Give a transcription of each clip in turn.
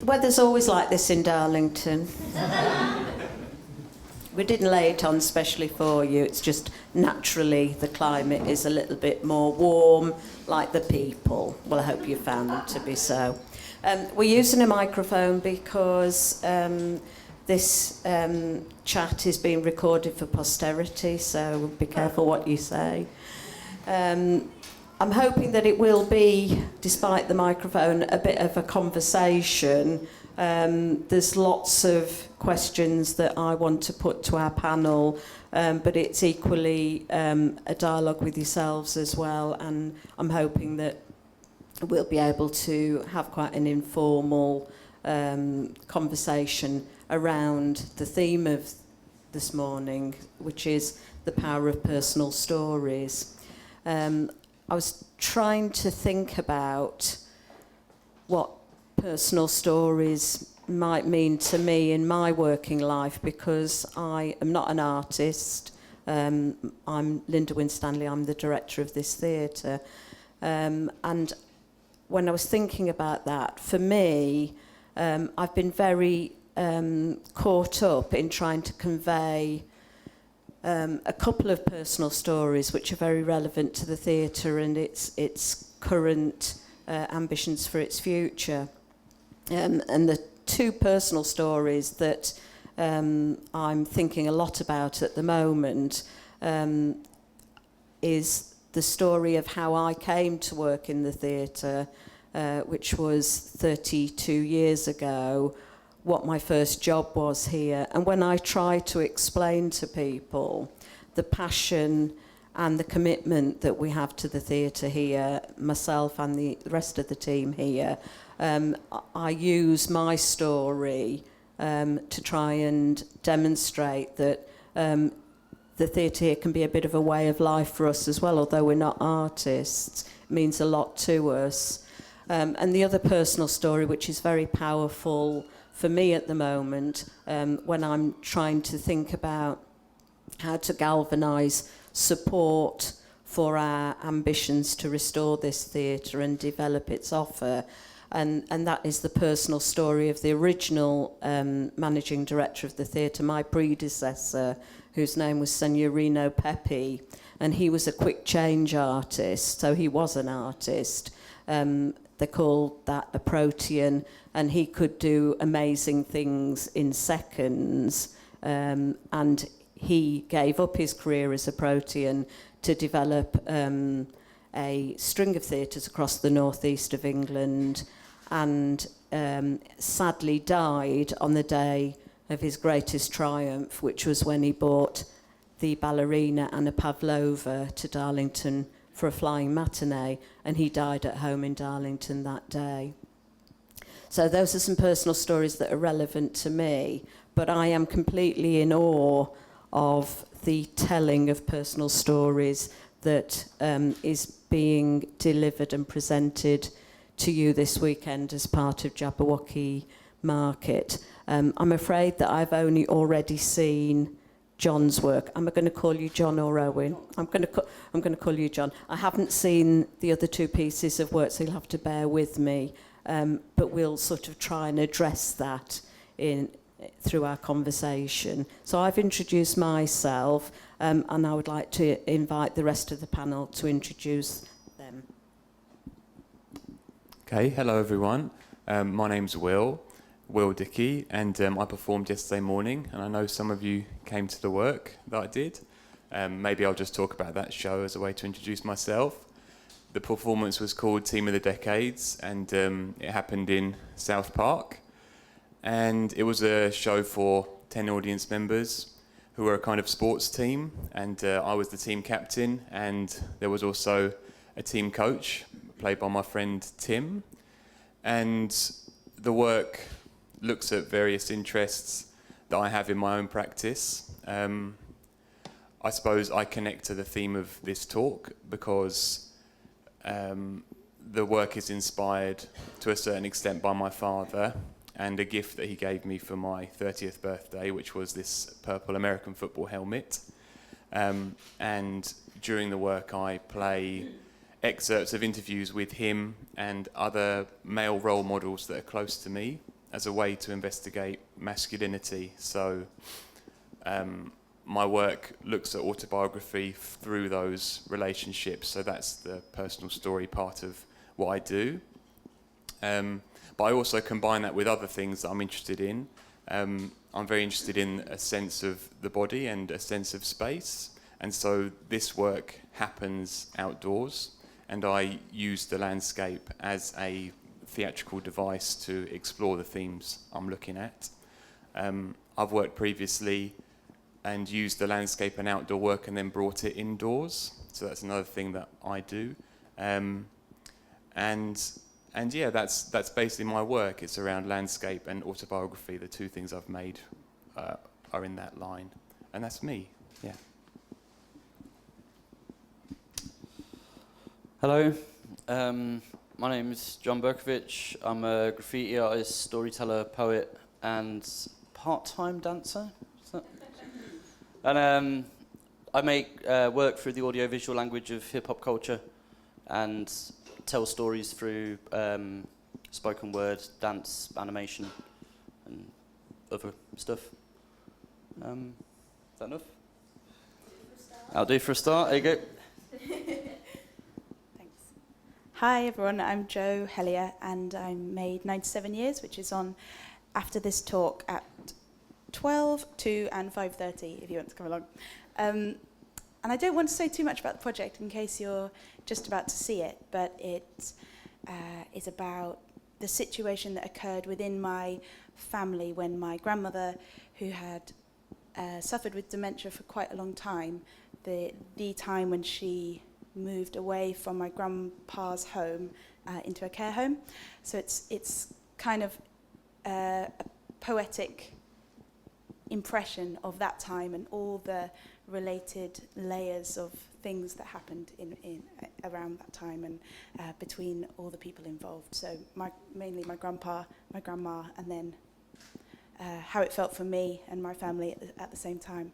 Weather's always like this in Darlington. We didn't lay it on specially for you. It's just naturally the climate is a little bit more warm, like the people. Well, I hope you found them to be so. We're using a microphone because this chat is being recorded for posterity, so be careful what you say. I'm hoping that it will be, despite the microphone, a bit of a conversation. There's lots of questions that I want to put to our panel, but it's equally a dialogue with yourselves as well, and I'm hoping that we'll be able to have quite an informal conversation around the theme of this morning, which is the power of personal stories. I was trying to think about what personal stories might mean to me in my working life, because I am not an artist. I'm Linda Winstanley, I'm the director of this theatre. And when I was thinking about that, for me, I've been very caught up in trying to convey a couple of personal stories which are very relevant to the theatre and its current ambitions for its future. And the two personal stories that I'm thinking a lot about at the moment is the story of how I came to work in the theatre, which was 32 years ago, what my first job was here. And when I try to explain to people the passion and the commitment that we have to the theatre here, myself and the rest of the team here, I use my story to try and demonstrate that the theatre here can be a bit of a way of life for us as well, although we're not artists. It means a lot to us. And the other personal story, which is very powerful for me at the moment, when I'm trying to think about how to galvanise support for our ambitions to restore this theatre and develop its offer. And that is the personal story of the original managing director of the theatre, my predecessor, whose name was Signorino Pepe, and he was a quick change artist, so he was an artist. They called that a protean, and he could do amazing things in seconds, and he gave up his career as a protean to develop a string of theatres across the northeast of England, and sadly died on the day of his greatest triumph, which was when he brought the ballerina Anna Pavlova to Darlington for a flying matinee, and he died at home in Darlington that day. So those are some personal stories that are relevant to me, but I am completely in awe of the telling of personal stories that is being delivered and presented to you this weekend as part of Jabberwocky Market. I'm afraid that I've only already seen John's work. Am I going to call you John or Owen? I'm going to call you John. I haven't seen the other two pieces of work, so you'll have to bear with me. But we'll sort of try and address that through our conversation. So I've introduced myself, and I would like to invite the rest of the panel to introduce them. Okay, hello everyone. My name's Will Dickie, and I performed yesterday morning, and I know some of you came to the work that I did. Maybe I'll just talk about that show as a way to introduce myself. The performance was called Team of the Decades, and it happened in South Park. And it was a show for 10 audience members who were a kind of sports team, and I was the team captain, and there was also a team coach played by my friend Tim. And the work looks at various interests that I have in my own practice. I suppose I connect to the theme of this talk because the work is inspired to a certain extent by my father and a gift that he gave me for my 30th birthday, which was this purple American football helmet. And during the work I play excerpts of interviews with him and other male role models that are close to me, as a way to investigate masculinity. So my work looks at autobiography through those relationships. So that's the personal story part of what I do. But I also combine that with other things that I'm interested in. I'm very interested in a sense of the body and a sense of space. And so this work happens outdoors, and I use the landscape as a theatrical device to explore the themes I'm looking at. I've worked previously and used the landscape and outdoor work and then brought it indoors. So that's another thing that I do. And yeah, that's basically my work. It's around landscape and autobiography. The two things I've made are in that line. And that's me, yeah. Hello, my name is John Berkavitch. I'm a graffiti artist, storyteller, poet, and part-time dancer. And I make work through the audio-visual language of hip-hop culture and tell stories through spoken word, dance, animation, and other stuff. Is that enough? I'll do for a start. There you go. Thanks. Hi everyone, I'm Jo Hellier, and I'm made 97 years, which is on after this talk at 12, 2 and 5:30 if you want to come along. And I don't want to say too much about the project in case you're just about to see it, but it is about the situation that occurred within my family when my grandmother, who had suffered with dementia for quite a long time, the time when she moved away from my grandpa's home into a care home. So it's kind of a poetic impression of that time and all the related layers of things that happened in around that time and between all the people involved. So mainly my grandpa, my grandma, and then how it felt for me and my family at the same time.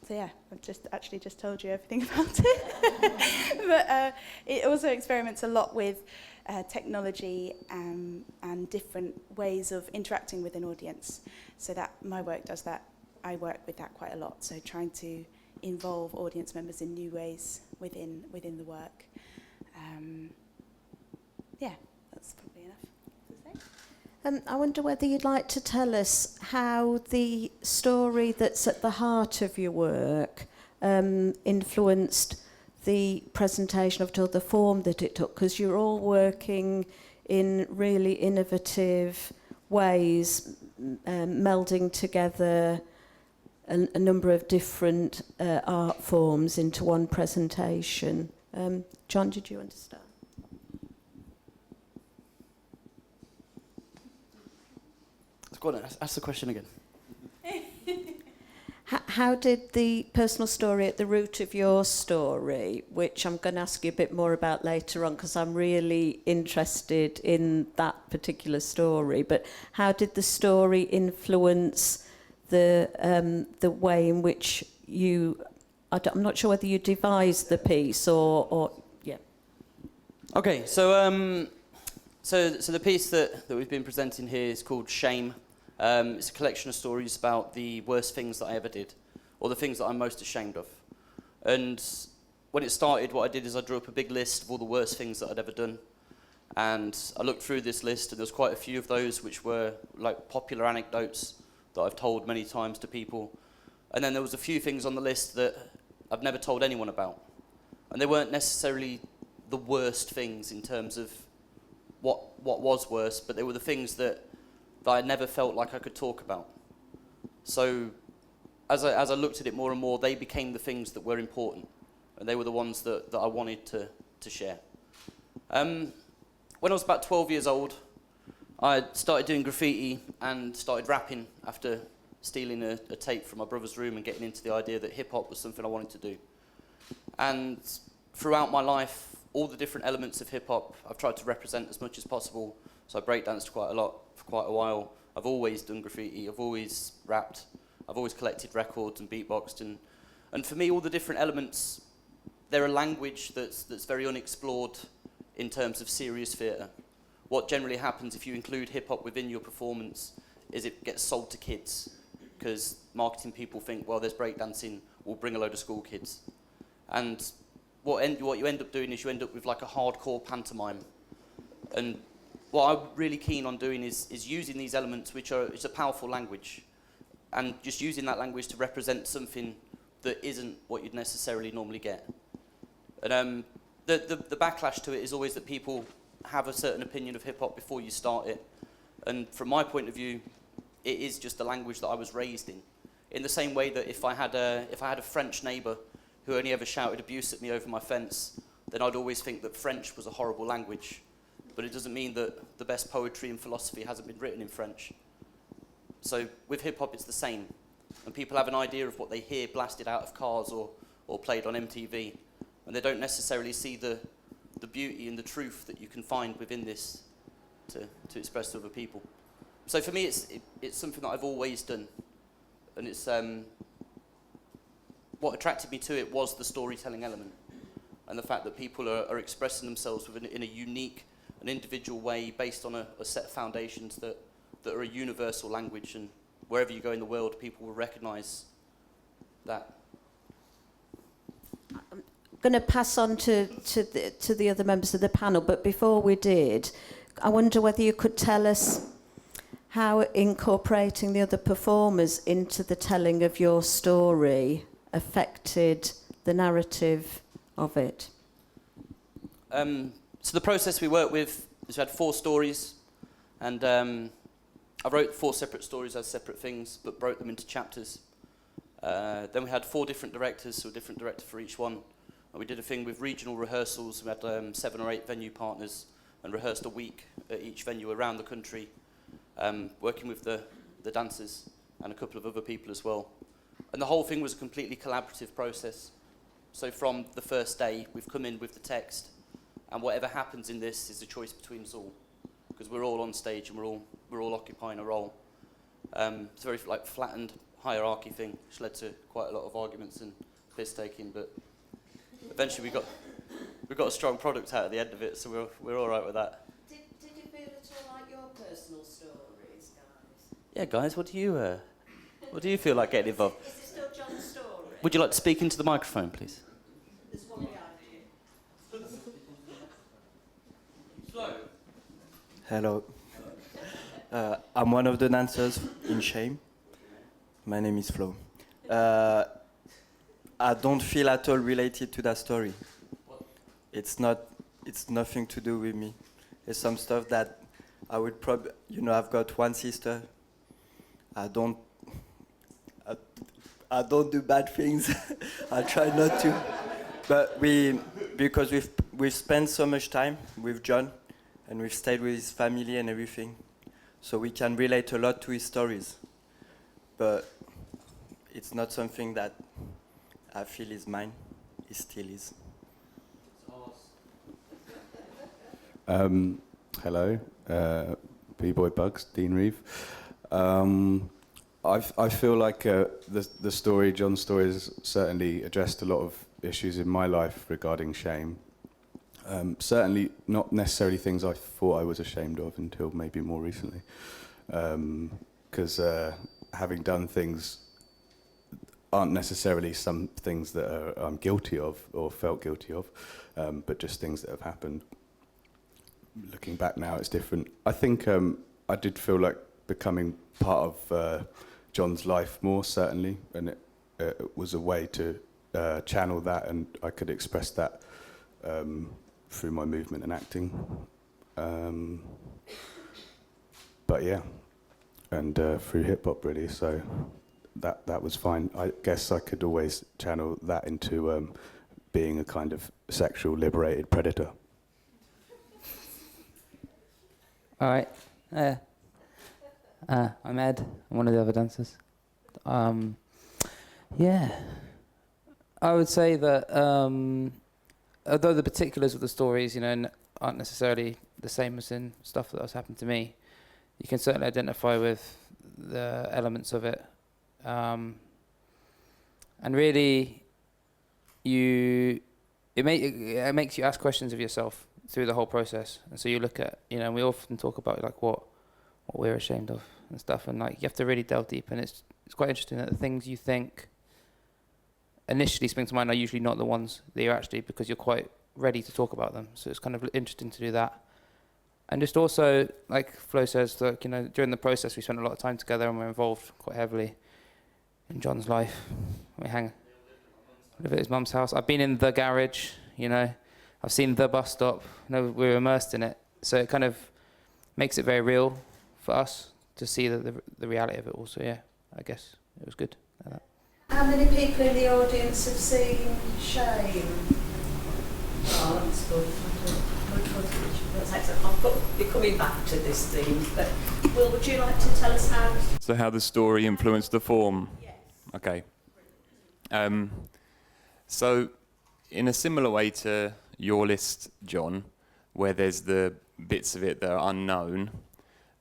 So yeah, I've just told you everything about it. But it also experiments a lot with technology and different ways of interacting with an audience. So that my work does that. I work with that quite a lot. So trying to involve audience members in new ways within the work. Yeah, that's probably enough to say. I wonder whether you'd like to tell us how the story that's at the heart of your work influenced the presentation of it, or the form that it took, because you're all working in really innovative ways, melding together a number of different art forms into one presentation. John, did you want to start? Go on, ask the question again. How did the personal story at the root of your story, which I'm going to ask you a bit more about later on because I'm really interested in that particular story, but how did the story influence the way in which you, I'm not sure whether you devised the piece or yeah. Okay, so the piece that we've been presenting here is called Shame. It's a collection of stories about the worst things that I ever did, or the things that I'm most ashamed of. And when it started, what I did is I drew up a big list of all the worst things that I'd ever done. And I looked through this list, and there was quite a few of those which were like popular anecdotes that I've told many times to people. And then there was a few things on the list that I've never told anyone about. And they weren't necessarily the worst things in terms of what was worse, but they were the things that I never felt like I could talk about. So as I looked at it more and more, they became the things that were important, and they were the ones that I wanted to share. When I was about 12 years old, I started doing graffiti and started rapping after stealing a tape from my brother's room and getting into the idea that hip-hop was something I wanted to do. And throughout my life, all the different elements of hip-hop, I've tried to represent as much as possible. So I breakdanced quite a lot for quite a while. I've always done graffiti, I've always rapped, I've always collected records and beatboxed. And for me, all the different elements, they're a language that's very unexplored in terms of serious theatre. what generally happens if you include hip-hop within your performance is it gets sold to kids, because marketing people think, well, there's breakdancing, we'll bring a load of school kids. And what you end up doing is you end up with like a hardcore pantomime. And what I'm really keen on doing is using these elements, which are, it's a powerful language, and just using that language to represent something that isn't what you'd necessarily normally get. And the backlash to it is always that people have a certain opinion of hip-hop before you start it. And from my point of view, it is just the language that I was raised in the same way that if I had a French neighbour who only ever shouted abuse at me over my fence, then I'd always think that French was a horrible language. But it doesn't mean that the best poetry and philosophy hasn't been written in French. So with hip-hop, it's the same. And people have an idea of what they hear blasted out of cars or played on MTV, and they don't necessarily see the beauty and the truth that you can find within this to express to other people. So for me, it's something that I've always done, and it's what attracted me to it was the storytelling element, and the fact that people are expressing themselves in a unique and individual way based on a set of foundations that are a universal language, and wherever you go in the world, people will recognise that. I'm going to pass on to the other members of the panel, but before we did, I wonder whether you could tell us how incorporating the other performers into the telling of your story affected the narrative of it. So the process we worked with is we had 4 stories, and I wrote 4 separate stories as separate things, but broke them into chapters. Then we had 4 different directors, so a different director for each one. And we did a thing with regional rehearsals. We had 7 or 8 venue partners and rehearsed a week at each venue around the country, working with the dancers and a couple of other people as well. And the whole thing was a completely collaborative process. So from the first day, we've come in with the text, and whatever happens in this is a choice between us all, because we're all on stage and we're all occupying a role. It's a very flattened hierarchy thing, which led to quite a lot of arguments and piss taking, but eventually we got a strong product out at the end of it, so we're all right with that. Did you feel at all like your personal stories, guys? Yeah, guys, what do you feel like getting involved? Is it still John's story? Would you like to speak into the microphone, please? There's one behind you. Hello. I'm one of the dancers in Shame. My name is Flo. I don't feel at all related to that story. It's nothing to do with me. It's some stuff that I would probably, I've got one sister. I don't do bad things. I try not to. But because we've spent so much time with John, and we've stayed with his family and everything, so we can relate a lot to his stories. But it's not something that I feel is mine. It still is. Hello, B-Boy Bugs, Dean Reeve. I feel like the story, John's story, has certainly addressed a lot of issues in my life regarding shame. Certainly not necessarily things I thought I was ashamed of until maybe more recently. Because having done things aren't necessarily some things that I'm guilty of or felt guilty of, but just things that have happened. Looking back now, it's different. I think I did feel like becoming part of John's life more, certainly, and it was a way to channel that, and I could express that through my movement and acting. But yeah, and through hip-hop, really, so that was fine. I guess I could always channel that into being a kind of sexual liberated predator. All right. I'm Ed. I'm one of the other dancers. Yeah. I would say that although the particulars of the stories, aren't necessarily the same as in stuff that has happened to me, you can certainly identify with the elements of it. And really, it makes you ask questions of yourself. through the whole process. And so you look at, we often talk about like what we're ashamed of and stuff, and like you have to really delve deep. And it's quite interesting that the things you think initially spring to mind are usually not the ones that you're actually, because you're quite ready to talk about them. So it's kind of interesting to do that. And just also, like Flo says, that during the process we spent a lot of time together and we're involved quite heavily in John's life. We live at his mum's house. I've been in the garage, I've seen the bus stop. We're immersed in it. So it kind of makes it very real for us to see the reality of it also. Yeah, I guess it was good. Like that. How many people in the audience have seen Shame? Oh, that's good. That's excellent. I've got to be coming back to this theme, but Will, would you like to tell us how? So how the story influenced the form? Yes. Okay. So in a similar way to your list, John, where there's the bits of it that are unknown,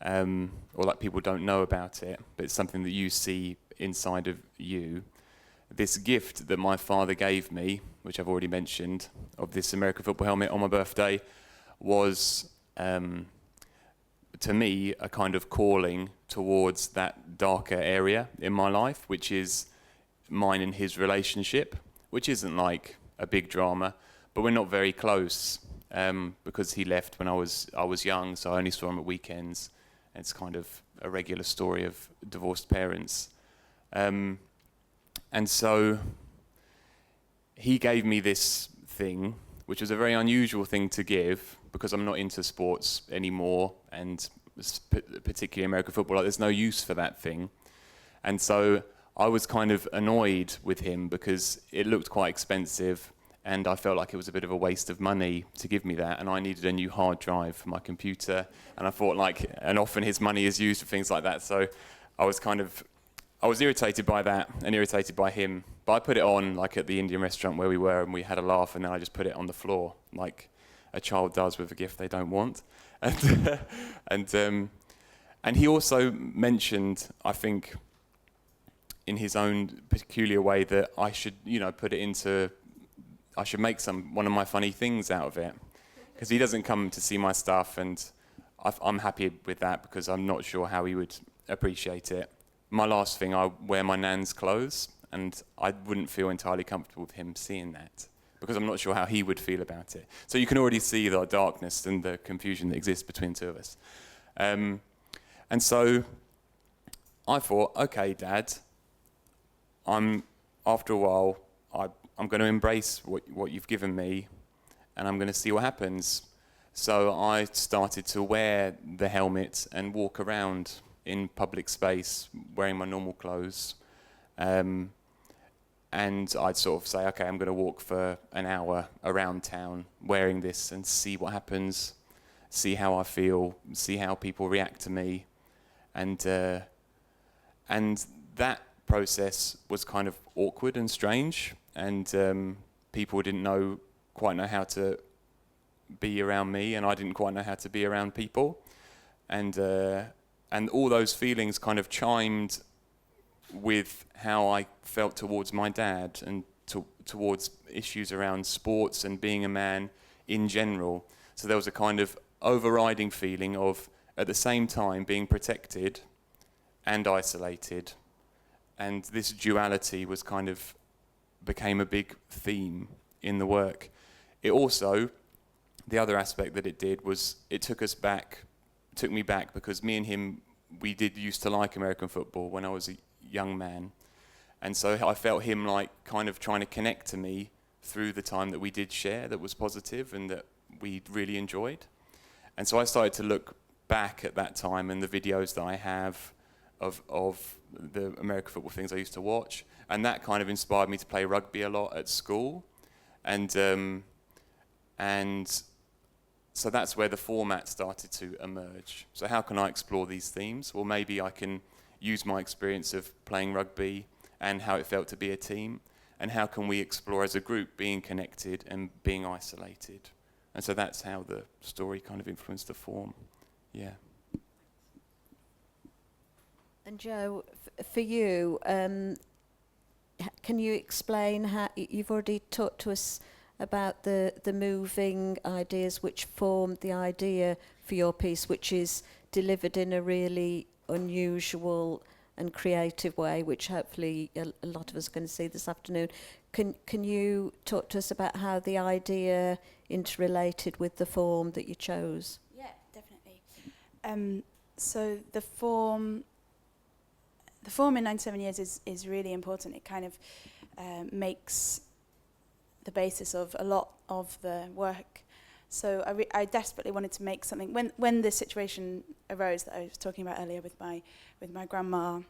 or like people don't know about it, but it's something that you see inside of you. This gift that my father gave me, which I've already mentioned, of this American football helmet on my birthday, was, to me, a kind of calling towards that darker area in my life, which is mine and his relationship, which isn't like a big drama, but we're not very close, because he left when I was young, so I only saw him at weekends. It's kind of a regular story of divorced parents. And so he gave me this thing, which was a very unusual thing to give, because I'm not into sports anymore, and particularly American football, like there's no use for that thing. And so I was kind of annoyed with him because it looked quite expensive, and I felt like it was a bit of a waste of money to give me that, and I needed a new hard drive for my computer, and I thought and often his money is used for things like that, so I was irritated by that and irritated by him. But I put it on like at the Indian restaurant where we were, and we had a laugh, and then I just put it on the floor like a child does with a gift they don't want. And he also mentioned, I think, in his own peculiar way, that I should, I should make one of my funny things out of it, because he doesn't come to see my stuff, and I'm happy with that because I'm not sure how he would appreciate it. My last thing, I wear my nan's clothes, and I wouldn't feel entirely comfortable with him seeing that, because I'm not sure how he would feel about it. So you can already see the darkness and the confusion that exists between the two of us. And so I thought, okay, Dad, after a while, I'm going to embrace what you've given me, and I'm going to see what happens. So I started to wear the helmet and walk around in public space wearing my normal clothes. And I'd sort of say, okay, I'm going to walk for an hour around town wearing this and see what happens, see how I feel, see how people react to me. And that process was kind of awkward and strange, and people didn't quite know how to be around me, and I didn't quite know how to be around people. And all those feelings kind of chimed with how I felt towards my dad and towards issues around sports and being a man in general. So there was a kind of overriding feeling of, at the same time, being protected and isolated. And this duality became a big theme in the work. It also, the other aspect that it did was it took me back, because me and him, we used to like American football when I was a young man. And so I felt him kind of trying to connect to me through the time that we did share that was positive and that we really enjoyed. And so I started to look back at that time and the videos that I have of the American football things I used to watch. And that kind of inspired me to play rugby a lot at school. And so that's where the format started to emerge. So how can I explore these themes? Well, maybe I can use my experience of playing rugby and how it felt to be a team, and how can we explore as a group being connected and being isolated. And so that's how the story kind of influenced the form. Yeah. And Jo, for you, can you explain how you've already talked to us about the moving ideas which formed the idea for your piece, which is delivered in a really unusual and creative way, which hopefully a lot of us are going to see this afternoon. Can you talk to us about how the idea interrelated with the form that you chose? Yeah, definitely. So the form in 97 Years is really important. It kind of makes the basis of a lot of the work. So I desperately wanted to make something. When this situation arose that I was talking about earlier with my grandma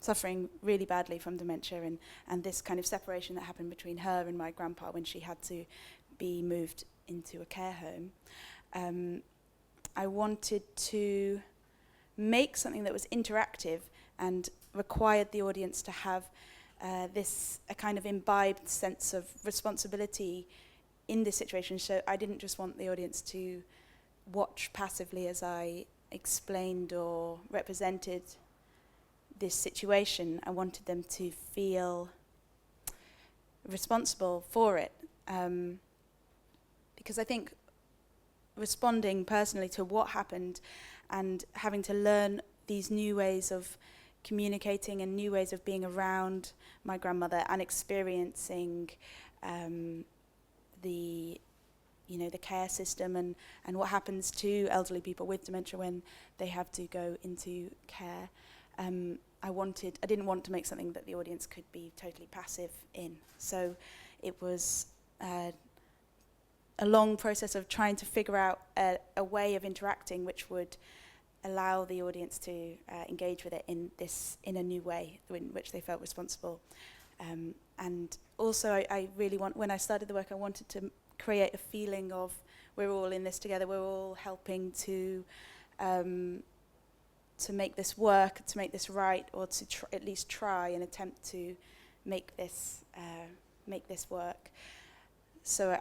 suffering really badly from dementia, and this kind of separation that happened between her and my grandpa when she had to be moved into a care home, I wanted to make something that was interactive and required the audience to have a kind of imbibed sense of responsibility in this situation. So I didn't just want the audience to watch passively as I explained or represented this situation. I wanted them to feel responsible for it. Because I think responding personally to what happened and having to learn these new ways of communicating and new ways of being around my grandmother and experiencing the care system and what happens to elderly people with dementia when they have to go into care. I didn't want to make something that the audience could be totally passive in. So it was a long process of trying to figure out a way of interacting which would allow the audience to engage with it in a new way in which they felt responsible. And also I really when I started the work, I wanted to create a feeling of we're all in this together, we're all helping to make this work, to make this right, or to at least try and attempt to make this work. So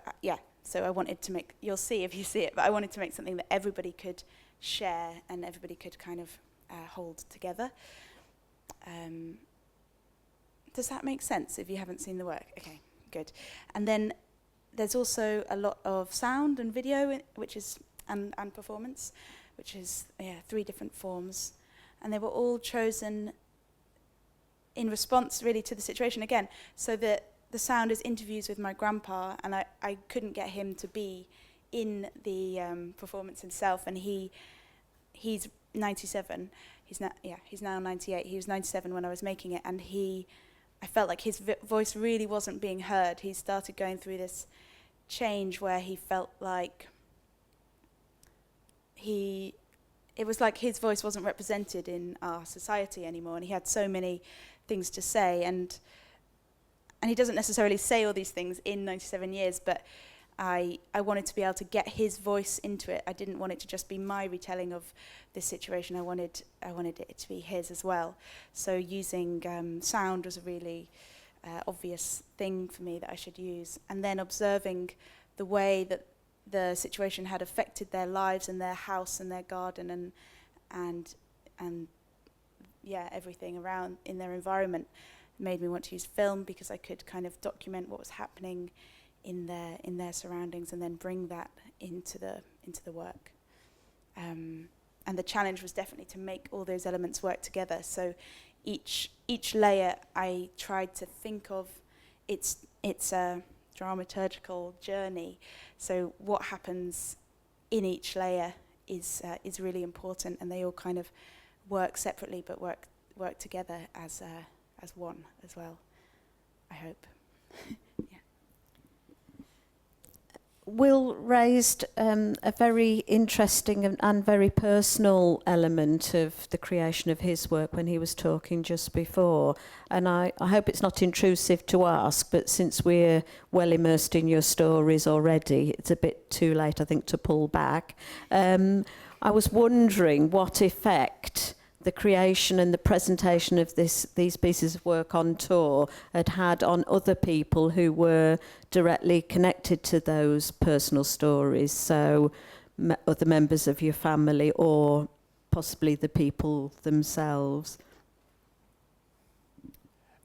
so I wanted to make, you'll see if you see it, but I wanted to make something that everybody could share and everybody could kind of hold together. Does that make sense if you haven't seen the work? Okay, good. And then there's also a lot of sound and video, which is and performance, which is 3 different forms, and they were all chosen in response really to the situation again. So that the sound is interviews with my grandpa, and I couldn't get him to be in the performance himself, and he's 97. He's now 98. He was 97 when I was making it, and I felt like his voice really wasn't being heard. He started going through this change where he felt like it was like his voice wasn't represented in our society anymore, and he had so many things to say, and he doesn't necessarily say all these things in 97 Years, but I wanted to be able to get his voice into it. I didn't want it to just be my retelling of this situation. I wanted it to be his as well. So using sound was a really obvious thing for me that I should use. And then observing the way that the situation had affected their lives and their house and their garden and everything around in their environment made me want to use film, because I could kind of document what was happening in their surroundings and then bring that into the work. And the challenge was definitely to make all those elements work together. So each layer I tried to think of it's a dramaturgical journey. So what happens in each layer is really important, and they all kind of work separately but work together as one as well, I hope. Will raised a very interesting and very personal element of the creation of his work when he was talking just before. And I hope it's not intrusive to ask, but since we're well immersed in your stories already, it's a bit too late, I think, to pull back. I was wondering what effect the creation and the presentation of these pieces of work on tour had on other people who were directly connected to those personal stories, so other members of your family or possibly the people themselves.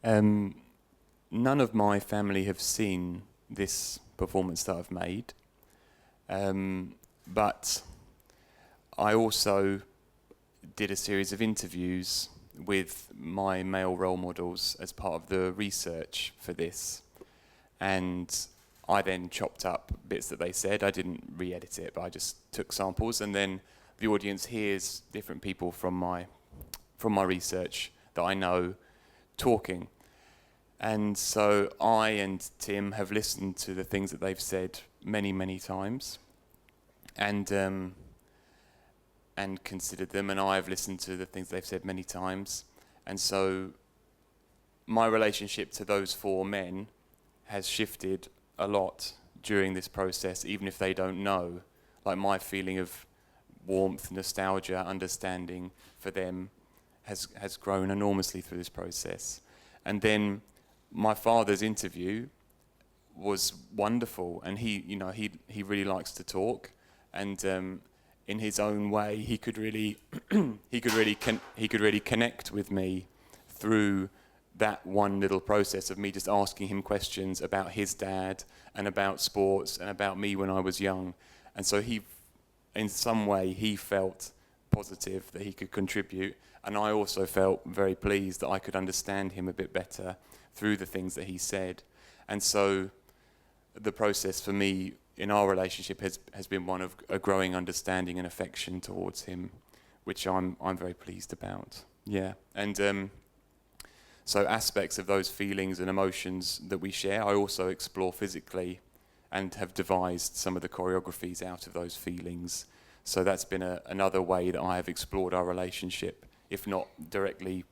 None of my family have seen this performance that I've made. But I also did a series of interviews with my male role models as part of the research for this. And I then chopped up bits that they said. I didn't re-edit it, but I just took samples. And then the audience hears different people from my research that I know talking. And so I and Tim have listened to the things that they've said many, many times, and considered them. And I've listened to the things they've said many times. And so my relationship to those four men has shifted a lot during this process, even if they don't know. Like, my feeling of warmth, nostalgia, understanding for them has grown enormously through this process. And then my father's interview was wonderful, and he really likes to talk, and in his own way he could really connect with me through that one little process of me just asking him questions about his dad and about sports and about me when I was young. And so he, in some way, he felt positive that he could contribute, and I also felt very pleased that I could understand him a bit better through the things that he said. And so the process for me in our relationship has been one of a growing understanding and affection towards him, which I'm very pleased about. Yeah. And so aspects of those feelings and emotions that we share, I also explore physically, and have devised some of the choreographies out of those feelings. So that's been another way that I have explored our relationship, if not directly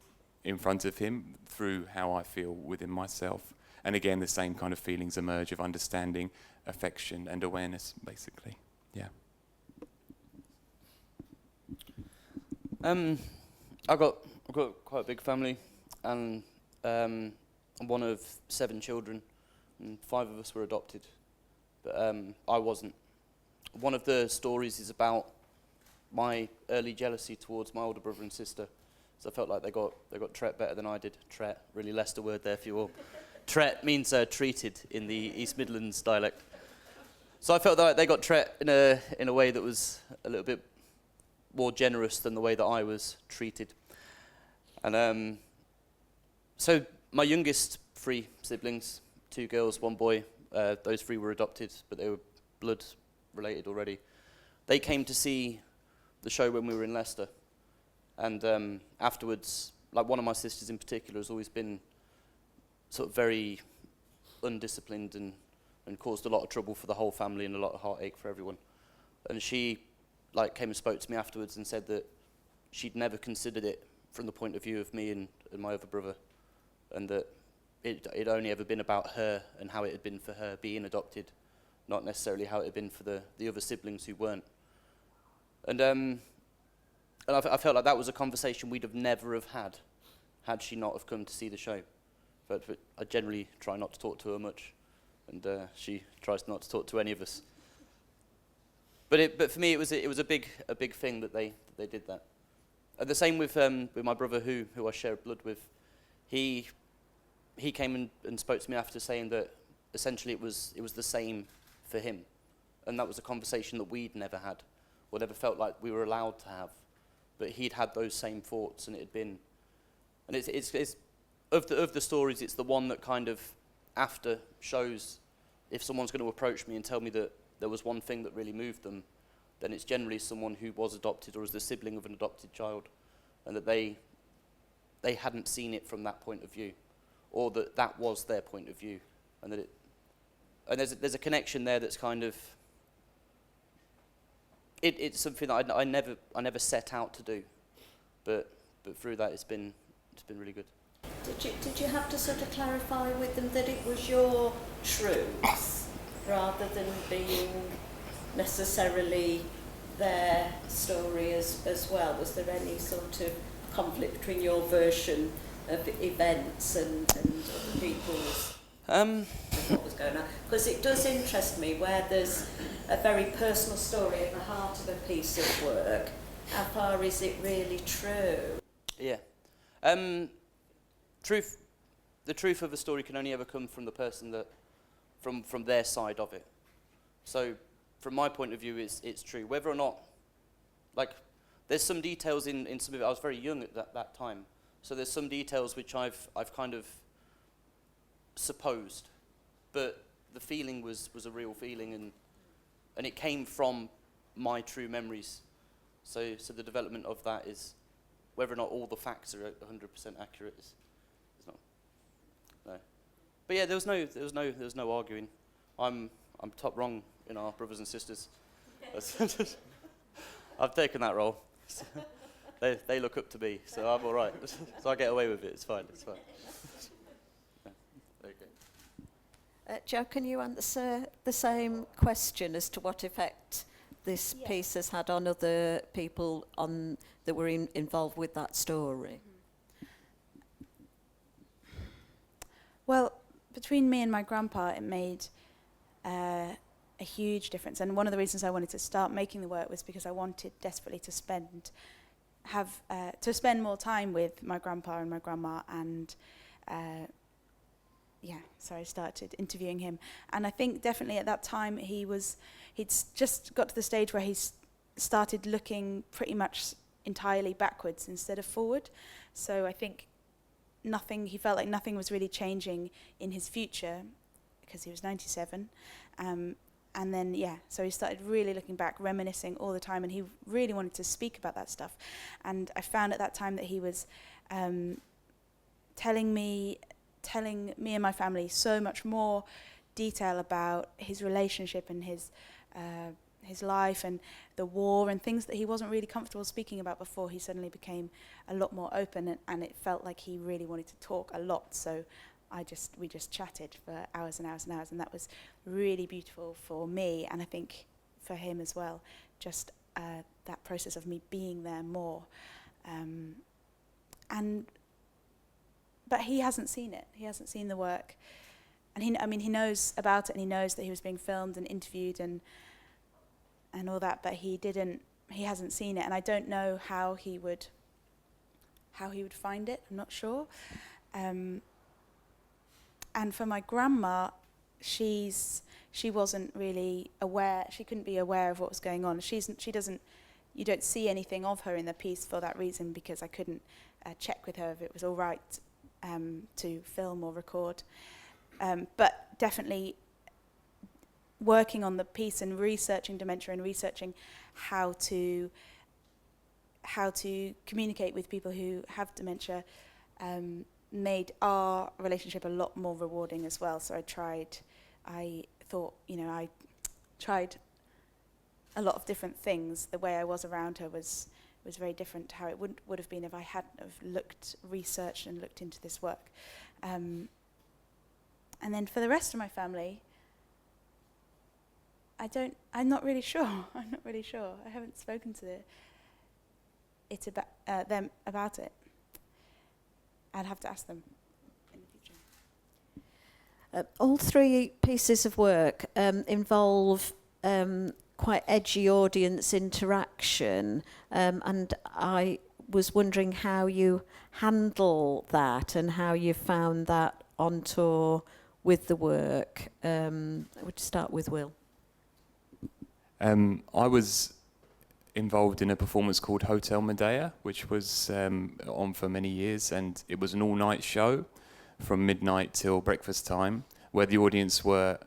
in front of him, through how I feel within myself. And again, the same kind of feelings emerge of understanding, affection, and awareness, basically. Yeah. I've got quite a big family, and I'm one of 7 children, and 5 of us were adopted, but I wasn't. One of the stories is about my early jealousy towards my older brother and sister. So I felt like they got tret better than I did. Tret, really Leicester word there for you all. Tret means treated in the East Midlands dialect. So I felt like they got tret in a way that was a little bit more generous than the way that I was treated. And so my youngest 3 siblings, 2 girls, 1 boy, those 3 were adopted, but they were blood related already. They came to see the show when we were in Leicester. And afterwards, like, one of my sisters in particular has always been sort of very undisciplined and caused a lot of trouble for the whole family and a lot of heartache for everyone. And she came and spoke to me afterwards and said that she'd never considered it from the point of view of me and my other brother, and that it'd only ever been about her and how it had been for her being adopted, not necessarily how it had been for the other siblings who weren't. And I felt like that was a conversation we'd have never have had she not have come to see the show. But I generally try not to talk to her much, and she tries not to talk to any of us. But for me, it was a big thing that they did that. And the same with my brother, who I share blood with. He came and spoke to me after, saying that essentially it was the same for him, and that was a conversation that we'd never had, or never felt like we were allowed to have. But he'd had those same thoughts, and it had been, and it's of the stories, it's the one that kind of after shows, if someone's going to approach me and tell me that there was one thing that really moved them, then it's generally someone who was adopted or is the sibling of an adopted child, and that they hadn't seen it from that point of view, or that was their point of view, and that there's a connection there that's kind of. It's something that I never set out to do, but through that it's been really good. Did you have to sort of clarify with them that it was your truths rather than being necessarily their story as well? Was there any sort of conflict between your version of events and other people's? What was going on? Because it does interest me where there's a very personal story at the heart of a piece of work. How far is it really true? Yeah. The truth of a story can only ever come from the person that from their side of it. So from my point of view, it's true. Whether or not, like, there's some details in some of it. I was very young at that time, so there's some details which I've kind of supposed, but the feeling was a real feeling, and it came from my true memories. So the development of that is, whether or not all the facts are 100% accurate is not. No. But yeah, there was no arguing. I'm top wrong in our brothers and sisters. I've taken that role. They look up to me, so I'm all right. So I get away with it. It's fine. Yeah, there you go. Jo, can you answer the same question as to what effect this piece has had on other people that were involved with that story? Well, between me and my grandpa, it made a huge difference. And one of the reasons I wanted to start making the work was because I wanted desperately to spend more time with my grandpa and my grandma, and so I started interviewing him. And I think definitely at that time he'd just got to the stage where he started looking pretty much entirely backwards instead of forward. So I think he felt like nothing was really changing in his future, because he was 97. And then, so he started really looking back, reminiscing all the time, and he really wanted to speak about that stuff. And I found at that time that he was telling me and my family so much more detail about his relationship and his life and the war and things that he wasn't really comfortable speaking about before. He suddenly became a lot more open, and it felt like he really wanted to talk a lot. So we just chatted for hours and hours and hours, and that was really beautiful for me, and I think for him as well. Just that process of me being there more, but he hasn't seen it. He hasn't seen the work, and he knows about it, and he knows that he was being filmed and interviewed and all that, but he hasn't seen it, and I don't know how he would find it. I'm not sure. And for my grandma, she wasn't really aware. She couldn't be aware of what was going on. You don't see anything of her in the piece for that reason, because I couldn't check with her if it was all right to film or record. But definitely working on the piece and researching dementia and researching how to communicate with people who have dementia made our relationship a lot more rewarding as well. So I tried a lot of different things. The way I was around her was very different to how it would have been if I hadn't have researched and looked into this work. And then for the rest of my family, I'm not really sure. I haven't spoken to them about it. I'd have to ask them in the future. All three pieces of work involve quite edgy audience interaction, and I was wondering how you handle that and how you found that on tour with the work. I would start with Will. I was involved in a performance called Hotel Medea, which was on for many years, and it was an all-night show from midnight till breakfast time, where the audience were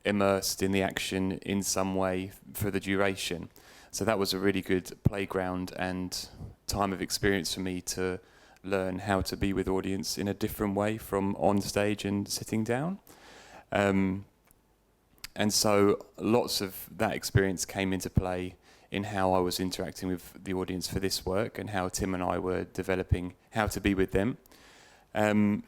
immersed in the action in some way for the duration. So that was a really good playground and time of experience for me to learn how to be with audience in a different way from on stage and sitting down. And so lots of that experience came into play in how I was interacting with the audience for this work, and how Tim and I were developing how to be with them. And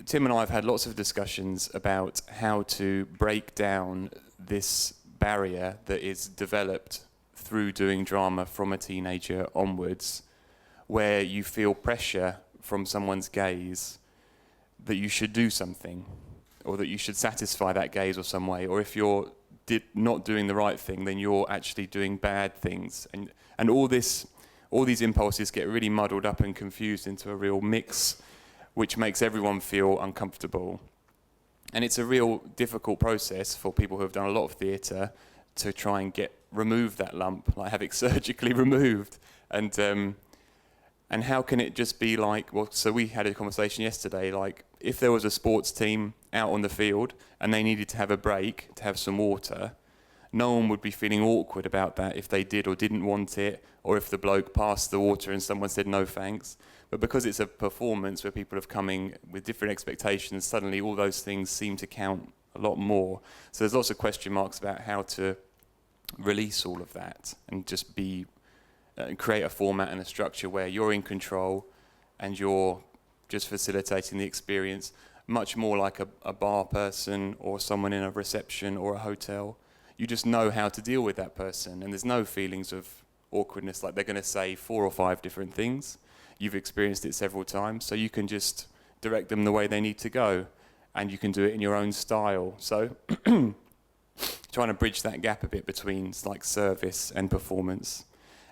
Tim and I have had lots of discussions about how to break down this barrier that is developed through doing drama from a teenager onwards, where you feel pressure from someone's gaze that you should do something, or that you should satisfy that gaze or some way, or if you're not doing the right thing, then you're actually doing bad things, and all these impulses get really muddled up and confused into a real mix, which makes everyone feel uncomfortable. And it's a real difficult process for people who have done a lot of theatre to try and remove that lump, like have it surgically removed. And how can it just be like, well, so we had a conversation yesterday, like if there was a sports team out on the field and they needed to have a break, to have some water, no one would be feeling awkward about that if they did or didn't want it, or if the bloke passed the water and someone said no thanks. But because it's a performance where people are coming with different expectations, suddenly all those things seem to count a lot more. So there's lots of question marks about how to release all of that and just create a format and a structure where you're in control and you're just facilitating the experience, much more like a bar person or someone in a reception or a hotel. You just know how to deal with that person, and there's no feelings of awkwardness, like they're going to say 4 or 5 different things. You've experienced it several times, so you can just direct them the way they need to go, and you can do it in your own style. So trying to bridge that gap a bit between like service and performance.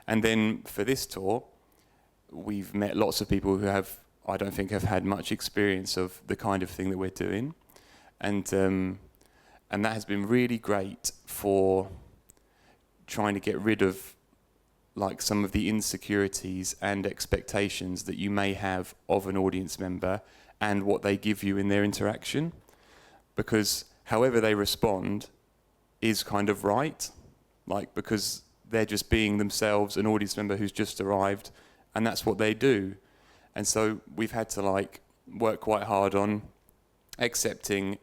And then for this tour, we've met lots of people who I don't think have had much experience of the kind of thing that we're doing. And that has been really great for trying to get rid of like some of the insecurities and expectations that you may have of an audience member and what they give you in their interaction. Because however they respond is kind of right, like because they're just being themselves, an audience member who's just arrived, and that's what they do. And so we've had to like work quite hard on accepting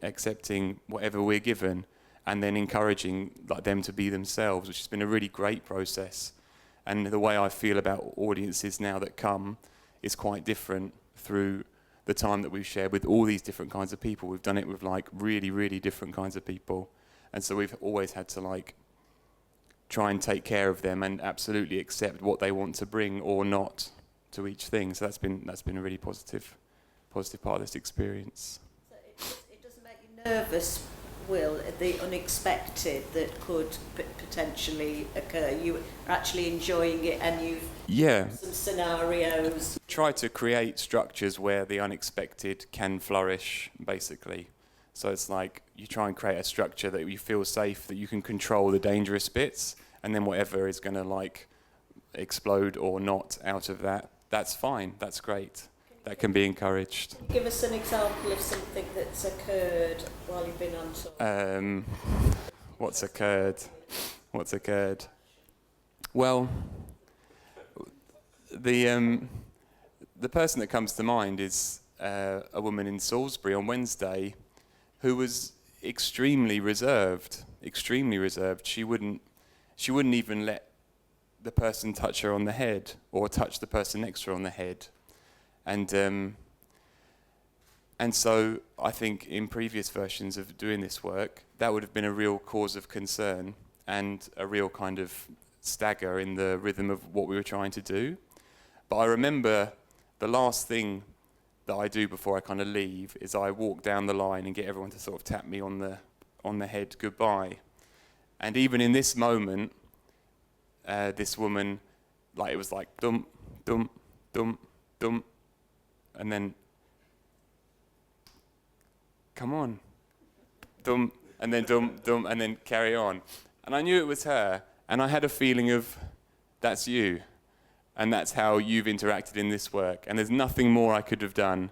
whatever we're given, and then encouraging like them to be themselves, which has been a really great process. And the way I feel about audiences now that come is quite different through the time that we've shared with all these different kinds of people. We've done it with like really, really different kinds of people. And so we've always had to like try and take care of them and absolutely accept what they want to bring or not to each thing. So that's been a really positive part of this experience. So it doesn't make you nervous, Will, the unexpected that could potentially occur. You are actually enjoying it, and you've some scenarios. Try to create structures where the unexpected can flourish, basically. So it's like you try and create a structure that you feel safe, that you can control the dangerous bits, and then whatever is going to like explode or not out of that, that's fine, that's great. That can be encouraged. Can you give us an example of something that's occurred while you've been on tour? What's occurred? Well, the person that comes to mind is a woman in Salisbury on Wednesday who was extremely reserved. She wouldn't even let the person touch her on the head or touch the person next to her on the head. And so I think in previous versions of doing this work, that would have been a real cause of concern and a real kind of stagger in the rhythm of what we were trying to do. But I remember the last thing that I do before I kind of leave is I walk down the line and get everyone to sort of tap me on the head goodbye. And even in this moment, this woman, like it was like dum, dum, dum, dum, and then come on, dum, and then dum, dum, and then carry on. And I knew it was her, and I had a feeling of, that's you, and that's how you've interacted in this work, and there's nothing more I could have done,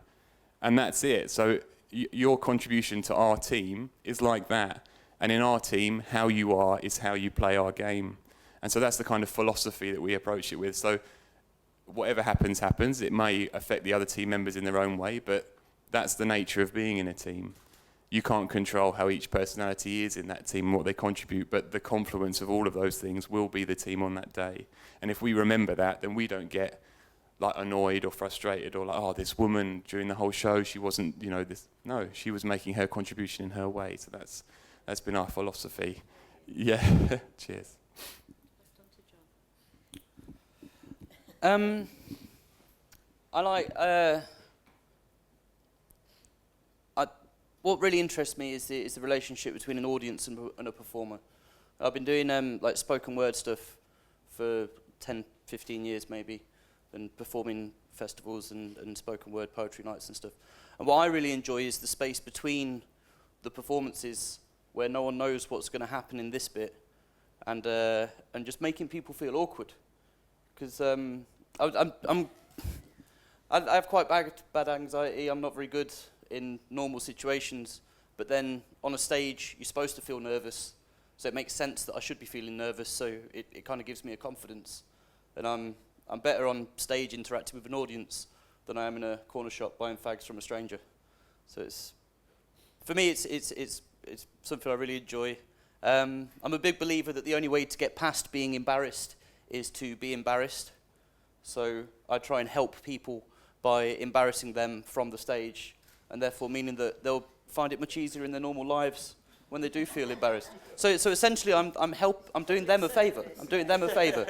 and that's it. So your contribution to our team is like that, and in our team, how you are is how you play our game. And so that's the kind of philosophy that we approach it with. So whatever happens, happens. It may affect the other team members in their own way, but that's the nature of being in a team. You can't control how each personality is in that team and what they contribute, but the confluence of all of those things will be the team on that day. And if we remember that, then we don't get like annoyed or frustrated or like, oh, this woman during the whole show, she wasn't, this. No, she was making her contribution in her way. So that's been our philosophy. Yeah, cheers. What really interests me is the relationship between an audience and a performer. I've been doing like spoken word stuff for 10, 15 years maybe, and performing festivals and spoken word poetry nights and stuff. And what I really enjoy is the space between the performances where no one knows what's going to happen in this bit, and just making people feel awkward, because I have quite bad anxiety. I'm not very good in normal situations, but then on a stage you're supposed to feel nervous, so it makes sense that I should be feeling nervous. So it kind of gives me a confidence, and I'm better on stage interacting with an audience than I am in a corner shop buying fags from a stranger. So for me it's something I really enjoy. I'm a big believer that the only way to get past being embarrassed is to be embarrassed. So I try and help people by embarrassing them from the stage, and therefore meaning that they'll find it much easier in their normal lives when they do feel embarrassed. So essentially I'm doing them a favour. I'm doing them a favour.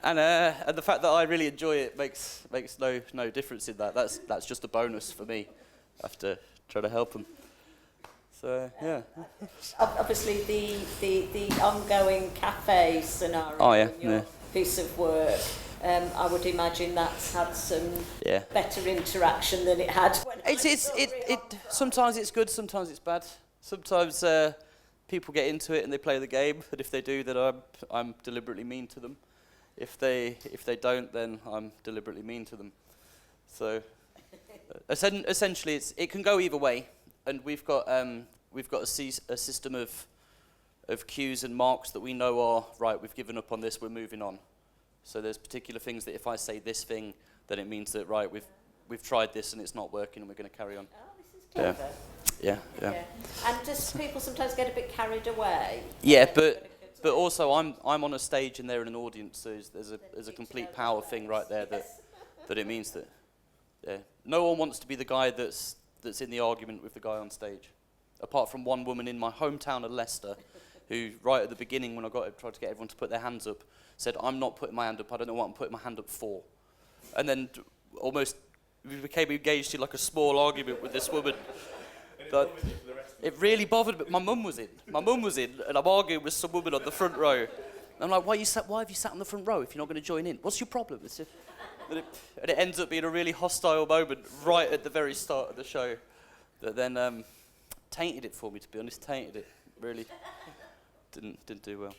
And the fact that I really enjoy it makes no difference in that. That's just a bonus for me. I have to try to help them. So yeah. Obviously, the ongoing cafe scenario. Oh yeah. In your piece of work. I would imagine that's had some better interaction than it had when sometimes it's good, sometimes it's bad. Sometimes people get into it and they play the game, and if they do, then I'm deliberately mean to them. If they don't, then I'm deliberately mean to them. So essentially, it can go either way, and we've got a system of cues and marks that we know are right. We've given up on this. We're moving on. So there's particular things that if I say this thing, then it means that right, we've tried this and it's not working, and we're going to carry on. Oh, this is clever. Yeah. And just people sometimes get a bit carried away. Yeah, but also I'm on a stage and they're in an audience, so there's a complete power thing right there that it means that no one wants to be the guy that's in the argument with the guy on stage, apart from one woman in my hometown of Leicester, who right at the beginning when I tried to get everyone to put their hands up, said, "I'm not putting my hand up. I don't know what I'm putting my hand up for." And then almost we became engaged in like a small argument with this woman. It really bothered me. My mum was in, and I'm arguing with some woman on the front row. And I'm like, why have you sat on the front row if you're not going to join in? What's your problem? And it ends up being a really hostile moment right at the very start of the show that then tainted it for me, to be honest. Tainted it. Really didn't do well.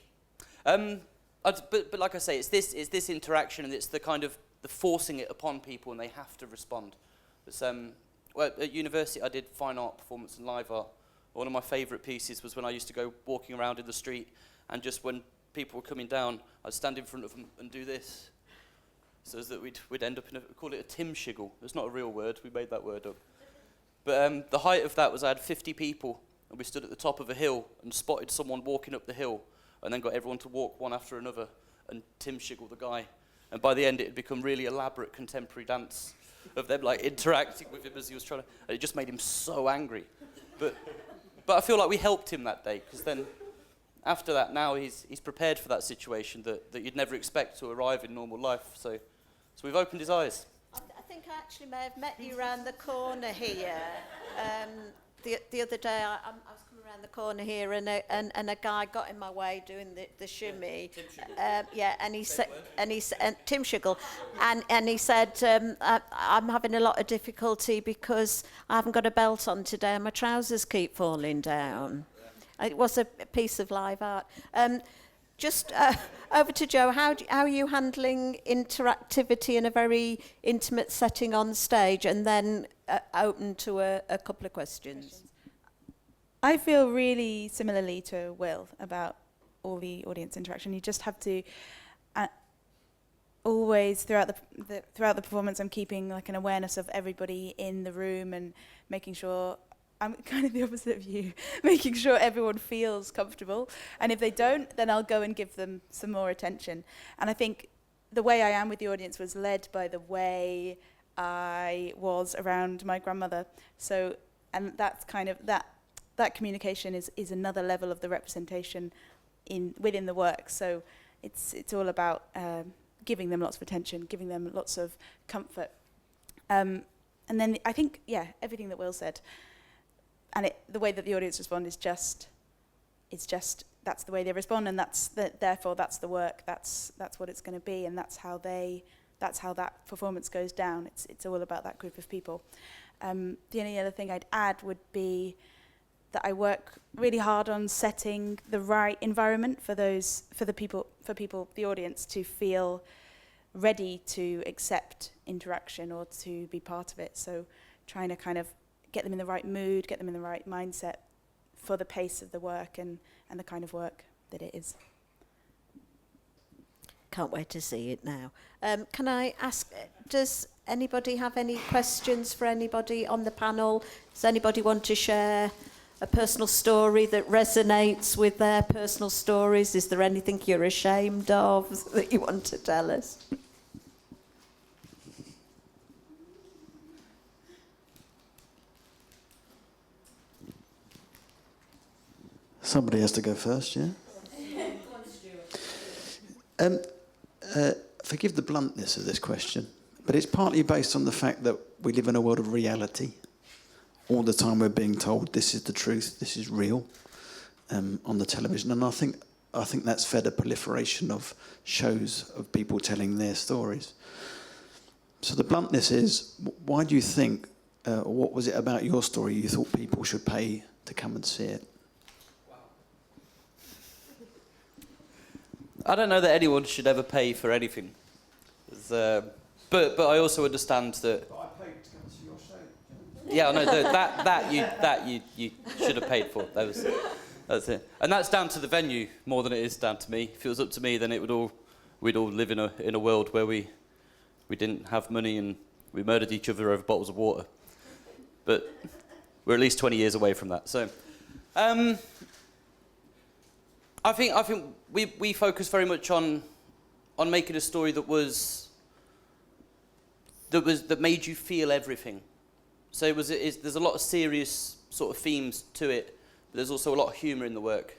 But like I say, it's this interaction, and it's the kind of the forcing it upon people, and they have to respond. It's, well, at university, I did fine art, performance, and live art. One of my favourite pieces was when I used to go walking around in the street, and just when people were coming down, I'd stand in front of them and do this, so that we'd end up we call it a Tim shiggle. It's not a real word. We made that word up. But the height of that was I had 50 people, and we stood at the top of a hill and spotted someone walking up the hill, and then got everyone to walk one after another and Tim shiggle the guy. And by the end, it had become really elaborate contemporary dance of them like interacting with him as he was trying to, and it just made him so angry. But I feel like we helped him that day, because then after that, now he's prepared for that situation that you'd never expect to arrive in normal life. So we've opened his eyes. I think I actually may have met you around the corner here. The other day, I was coming around the corner here, and a guy got in my way doing the shimmy. And he said, Tim Shiggle, and he said, I'm having a lot of difficulty because I haven't got a belt on today, and my trousers keep falling down. It was a piece of live art. Just over to Jo. How are you handling interactivity in a very intimate setting on stage, and then open to a couple of questions? I feel really similarly to Will about all the audience interaction. You just have to always throughout the performance, I'm keeping like an awareness of everybody in the room and making sure. I'm kind of the opposite of you, making sure everyone feels comfortable. And if they don't, then I'll go and give them some more attention. And I think the way I am with the audience was led by the way I was around my grandmother. So, and that's kind of, that communication is another level of the representation within the work. So it's all about giving them lots of attention, giving them lots of comfort. And then I think, everything that Will said, and the way that the audience respond is just that's the way they respond, and therefore that's the work, that's what it's going to be, and that's how that performance goes down. It's all about that group of people. The only other thing I'd add would be that I work really hard on setting the right environment for the audience to feel ready to accept interaction or to be part of it. So trying to kind of get them in the right mood, get them in the right mindset for the pace of the work and the kind of work that it is. Can't wait to see it now. Can I ask, does anybody have any questions for anybody on the panel? Does anybody want to share a personal story that resonates with their personal stories? Is there anything you're ashamed of that you want to tell us? Somebody has to go first, yeah? Forgive the bluntness of this question, but it's partly based on the fact that we live in a world of reality. All the time we're being told this is the truth, this is real, on the television, and I think that's fed a proliferation of shows of people telling their stories. So the bluntness is, why do you think, what was it about your story you thought people should pay to come and see it? I don't know that anyone should ever pay for anything. But I also understand that. But I paid to come and see your show. Yeah, no, that you should have paid for. That's it. And that's down to the venue more than it is down to me. If it was up to me, then we'd all live in a world where we didn't have money and we murdered each other over bottles of water. But we're at least 20 years away from that. So. I think we focus very much on making a story that made you feel everything. So there's a lot of serious sort of themes to it, but there's also a lot of humour in the work,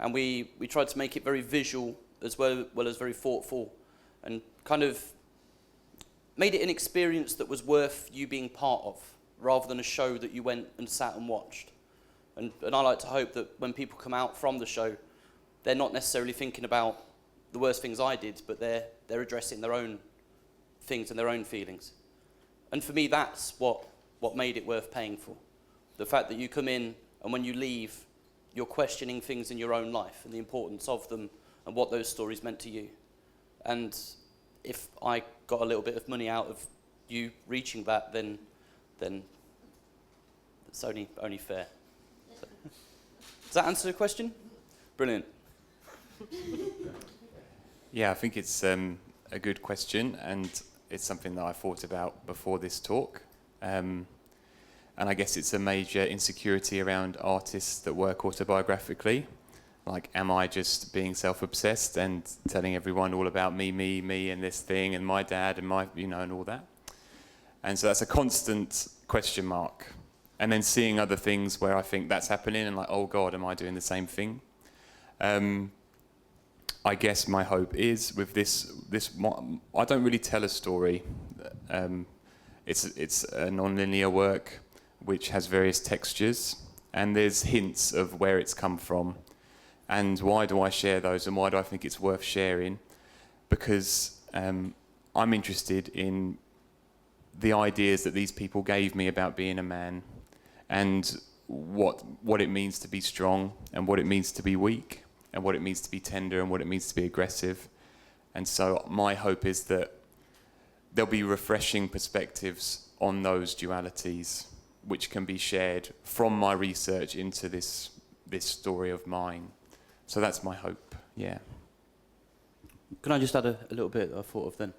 and we tried to make it very visual as well as very thoughtful, and kind of made it an experience that was worth you being part of, rather than a show that you went and sat and watched. And I like to hope that when people come out from the show, they're not necessarily thinking about the worst things I did, but they're addressing their own things and their own feelings. And for me, that's what made it worth paying for. The fact that you come in and when you leave, you're questioning things in your own life and the importance of them and what those stories meant to you. And if I got a little bit of money out of you reaching that, then it's only fair. So, does that answer the question? Brilliant. Yeah, I think it's a good question, and it's something that I thought about before this talk. And I guess it's a major insecurity around artists that work autobiographically. Like, am I just being self-obsessed and telling everyone all about me, and this thing, and my dad, and my, and all that? And so that's a constant question mark. And then seeing other things where I think that's happening, and like, oh God, am I doing the same thing? I guess my hope is with this. I don't really tell a story. It's a non-linear work which has various textures, and there's hints of where it's come from. And why do I share those, and why do I think it's worth sharing? Because I'm interested in the ideas that these people gave me about being a man, and what it means to be strong, and what it means to be weak, and what it means to be tender, and what it means to be aggressive. And so my hope is that there'll be refreshing perspectives on those dualities, which can be shared from my research into this story of mine. So that's my hope, yeah. Can I just add a little bit that I thought of then?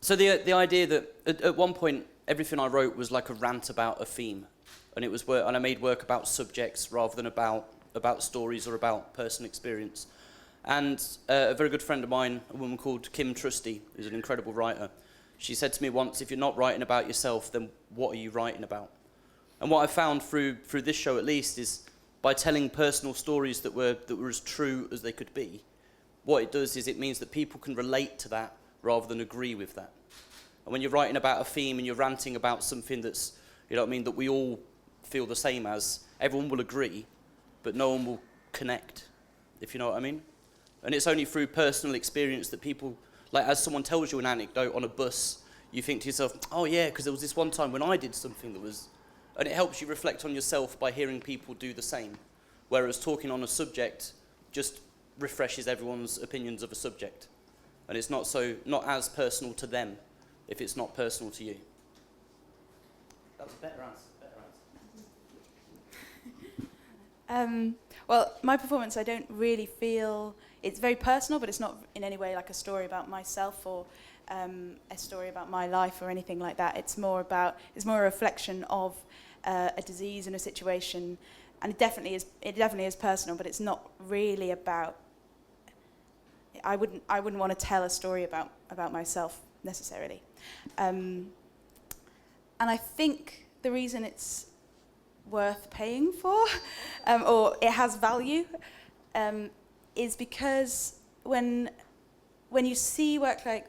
So the idea that at one point everything I wrote was like a rant about a theme, and it was and I made work about subjects rather than about stories or about personal experience. And a very good friend of mine, a woman called Kim Trusty, who's an incredible writer, she said to me once, if you're not writing about yourself, then what are you writing about? And what I found through this show at least is by telling personal stories that were as true as they could be, what it does is it means that people can relate to that rather than agree with that. And when you're writing about a theme and you're ranting about something that's, that we all feel the same as, everyone will agree, but no one will connect, if you know what I mean. And it's only through personal experience that people, like as someone tells you an anecdote on a bus, you think to yourself, oh yeah, because there was this one time when I did something that was And it helps you reflect on yourself by hearing people do the same. Whereas talking on a subject just refreshes everyone's opinions of a subject. And it's not as personal to them if it's not personal to you. That was a better answer. Well, my performance, I don't really feel, it's very personal, but it's not in any way like a story about myself or a story about my life or anything like that. It's more a reflection of a disease and a situation, and it definitely is personal, but it's not really about, I wouldn't want to tell a story about myself necessarily. And I think the reason it's worth paying for, or it has value, is because when you see work like,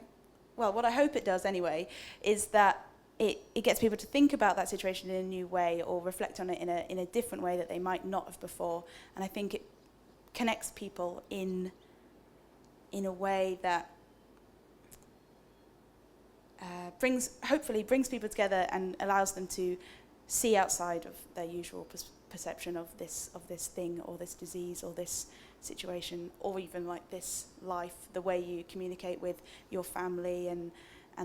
well, what I hope it does anyway, is that it gets people to think about that situation in a new way or reflect on it in a different way that they might not have before. And I think it connects people in a way that hopefully brings people together and allows them to see outside of their usual perception of this thing or this disease or this situation, or even like this life, the way you communicate with your family and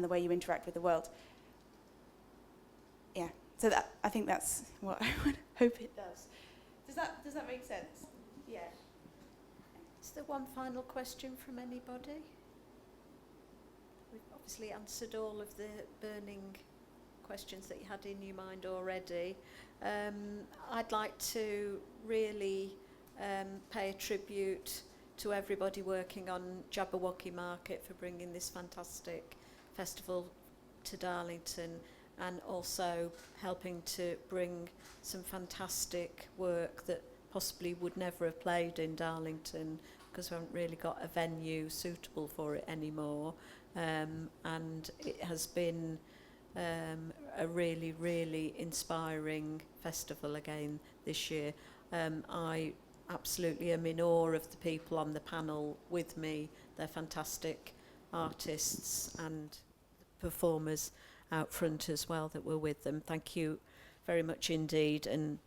the way you interact with the world. Yeah, so I think that's what I would hope it does. Does that make sense? Yeah. Is there one final question from anybody? We've obviously answered all of the burning questions that you had in your mind already. I'd like to really pay a tribute to everybody working on Jabberwocky Market for bringing this fantastic festival to Darlington, and also helping to bring some fantastic work that possibly would never have played in Darlington because we haven't really got a venue suitable for it anymore. And it has been a really, really inspiring festival again this year. I absolutely am in awe of the people on the panel with me. They're fantastic artists and performers out front as well that were with them. Thank you very much indeed, and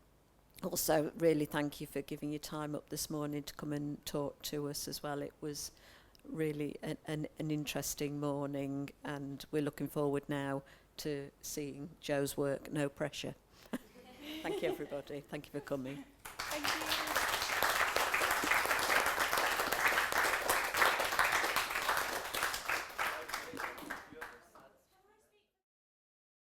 also really thank you for giving your time up this morning to come and talk to us as well. It was really an interesting morning, and we're looking forward now to seeing Jo's work. No pressure. Thank you, everybody. Thank you for coming. Thank you.